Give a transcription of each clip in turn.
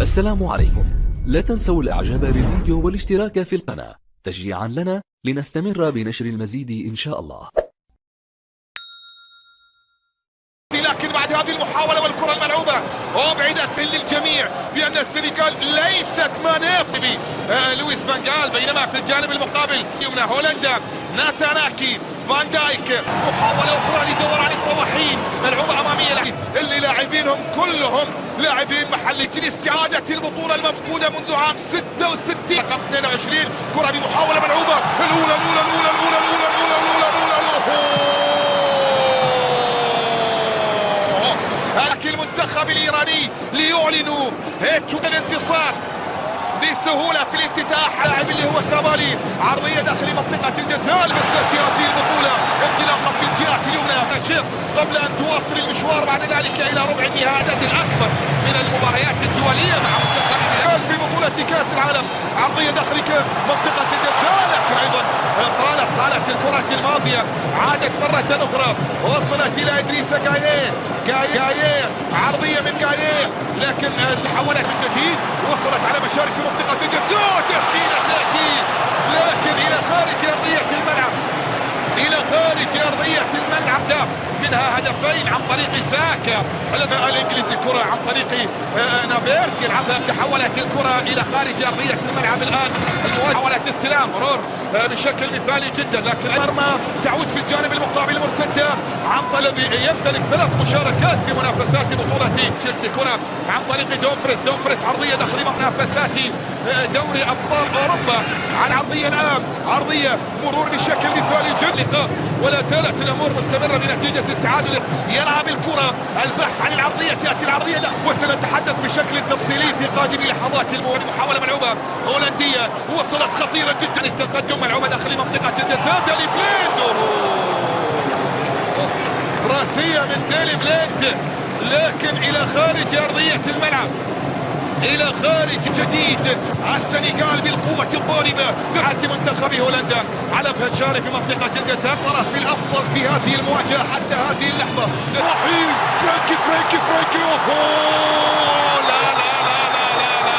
السلام عليكم. لا تنسوا الاعجاب بالفيديو والاشتراك في القناة تشجيعا لنا لنستمر بنشر المزيد ان شاء الله. لكن بعد هذه المحاولة والكرة الملعوبة وبعدت للجميع بأن السنغال ليست منافذ لويس فان جال، بينما في الجانب المقابل يمنى هولندا ناتاناكي فان دايك. محاولة أخرى لدوران الطواحين ملعوبة أمامية اللي لاعبينهم كلهم لاعبين محليين. استعادة البطولة المفقودة منذ عام 66 رقم 22. كرة بمحاولة ملعوبة الأولى الأولى الأولى الأولى الأولى الأولى الأولى الأولى لكن المنتخب الإيراني ليعلنوا الانتصار بسهولة في الافتتاح. لاعب اللي هو سابالي، عرضية داخل منطقة الجزاء. مسات هذه البطولة انطلاقا في الجهة اليمنى الشق قبل أن تواصل المشوار بعد ذلك إلى ربع النهائي العدد الأكبر من المباريات الدولية مع منتخب الهلال في بطولة كأس العالم. عرضية داخل منطقة الجزاء، لكن أيضا طالت الكرة الماضية، عادت مرة أخرى وصلت إلى إدريس جاييه. عرضية من جاييه لكن تحولت من جديد، وصلت على مشارف في منطقة الجزاء. تسديدة تأتي لكن إلى خارج أرضية الملعب، إلى خارج أرضية الملعب. منها هدفين عن طريق ساكا الإنجليزي، الكرة عن طريق نابيرت يلعبها. تحولت الكرة إلى خارج أرضية الملعب الآن. محاولة استلام مرور بشكل مثالي جدا، لكن مرمى تعود في الجانب المقابل مرتدة عن طريق يمتلك 3 مشاركات في منافسات بطولة تشيلسي. كرة عن طريق دومفريس عرضية داخل منافسات دوري أبطال أوروبا. على العرضية الآن، عرضية مرور بشكل مثالي جدا، ولا زالت الأمور مستمرة بنتيجة التعادل. يلعب الكرة، البحث عن العرضية، تأتي العرضية وسنتحدث بشكل تفصيلي في قادم لحظات. المحاولة ملعوبة هولندية وصلت خطيرة جدا، التقدم ملعوبة داخل منطقة الجزاء. ديلي بليند، راسية من ديلي بليند لكن إلى خارج أرضية الملعب، إلى خارج جديد. السنغال بالقوة الضاربة دعت منتخب هولندا على فشار في منطقة الجزاء. الطرف الأفضل في هذه المواجهة حتى هذه اللحظة رحيل فرانكي. لا لا لا لا لا لا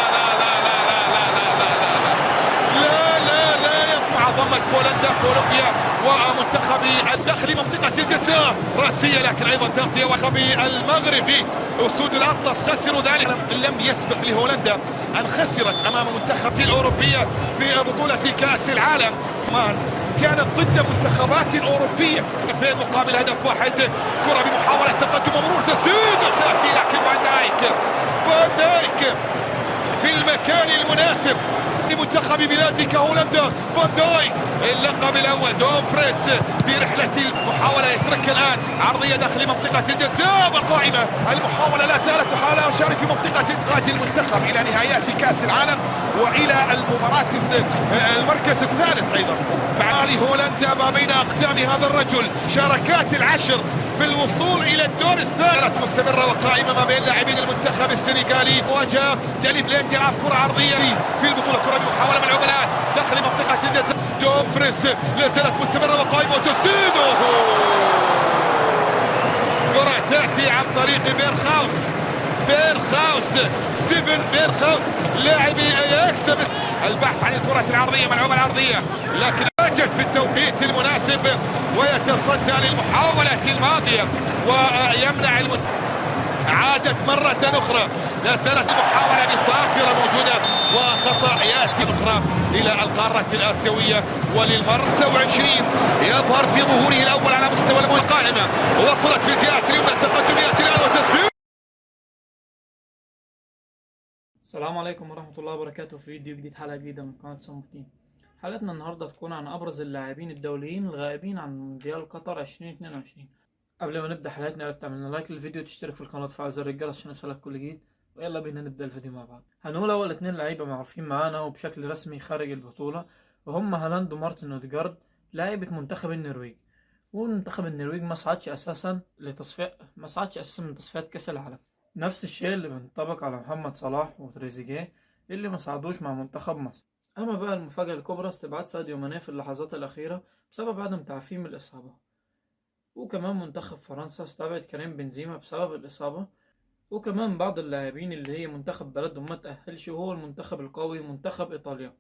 لا لا لا يفعل ضمت كولومبيا ومنتخب الداخلي منطقة الجزاء. راسية لكن أيضا تغطية. وخبي المغربي أسود الأطلس خسروا ذلك. لم يسبق لهولندا أن خسرت أمام منتخب الأوروبية في بطولة كأس العالم. كانت ضد منتخبات أوروبية في مقابل هدف واحد. كرة بمحاولة تقدم ومرور، تسديد تأتي لكن فان دايك في المكان المناسب لمنتخب بلادك هولندا. فان دايك اللقب الأول. دومفريس في رحلة المحاولة يترك الآن عرضية داخل منطقة الجزاء. والقائمة المحاولة لا زالت تحاول مشاري في منطقة انتقال المنتخب إلى نهايات كأس العالم وإلى المباراة المركز الثالث أيضا. مع هولندا ما بين أقدام هذا الرجل، شاركات العشر في الوصول إلى الدور الثالث مستمرة وقائمة ما بين لاعبين المنتخب السنغالي. مواجهة ديلي بليند يلعب كرة عرضية في البطولة. كرة بمحاولة ملعوبة الآن داخل منطقة الجزاء. دومفريس لا زالت مستمرة وقائمة وتسديده. كرة تأتي عن طريق بيرخاوس ستيفن بيرخاوس لاعب اياكس. البحث عن الكرة العرضية ملعوبة العرضية لكن وجد في التوقيت المناسب ويتصدى للمحاولة الماضية ويمنع عادت مرة أخرى. لا زالت المحاولة بصافرة موجودة وخطأ يأتي أخرى إلى القارة الآسيوية. وللمرة 29 يظهر في ظهوره الأول على مستوى القائمة. وصلت في الجهة اليمنى، التقدم يأتي الآن وتسديد. السلام عليكم ورحمة الله وبركاته. في فيديو جديد، حلقة جديدة من قناة سموتين. حلقتنا النهاردة تكون عن أبرز اللاعبين الدوليين الغائبين عن مونديال قطر 2022. قبل ما نبدأ حلقتنا يا ريت تعملنا لايك للفيديو، تشترك في القناة وتفعل زر الجرس عشان يوصلك كل جديد. ويلا بينا نبدأ الفيديو مع بعض. هنقول أول 2 لعيبة معروفين معانا وبشكل رسمي خارج البطولة، وهم هالاند ومارتن أوديجارد لاعيبة منتخب النرويج. ومنتخب النرويج ما صعدش أساسا من تصفيات كأس العالم. نفس الشيء اللي بينطبق على محمد صلاح وتريزيجيه اللي ما صعدوش مع منتخب مصر. أما بقى المفاجأة الكبرى استبعاد ساديو ماني في اللحظات الأخيرة بسبب عدم تعافيه من الإصابة. وكمان منتخب فرنسا استبعد كريم بنزيما بسبب الإصابة. وكمان بعض اللاعبين اللي هي منتخب بلدهم ما تأهلش، وهو المنتخب القوي منتخب إيطاليا.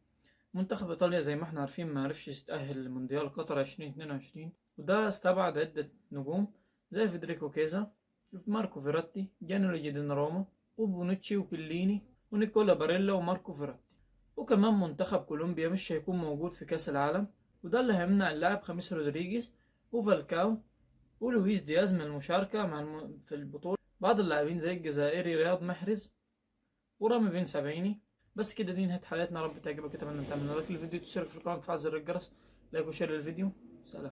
منتخب إيطاليا زي ما احنا عارفين ما عرفش يتأهل لمونديال قطر 2022، وده استبعد عدة نجوم زي فيدريكو كيزا، ماركو فيراتي، جانولي دوناروما، وبونوتشي وكليني ونيكولا باريلا وماركو فيراتي. وكمان منتخب كولومبيا مش هيكون موجود في كأس العالم، وده اللي هيمنع اللاعب خميس رودريجيز وفالكاو ولويس دياز من المشاركة في البطولة. بعض اللاعبين زي الجزائري رياض محرز ورامي بن سبعيني. بس كده دي نهاية حلقتنا، رب تعجبك، اتمنى تعمل لايك للفيديو، تشترك في القناة وتفعل زر الجرس. لايك وشير للفيديو. سلام.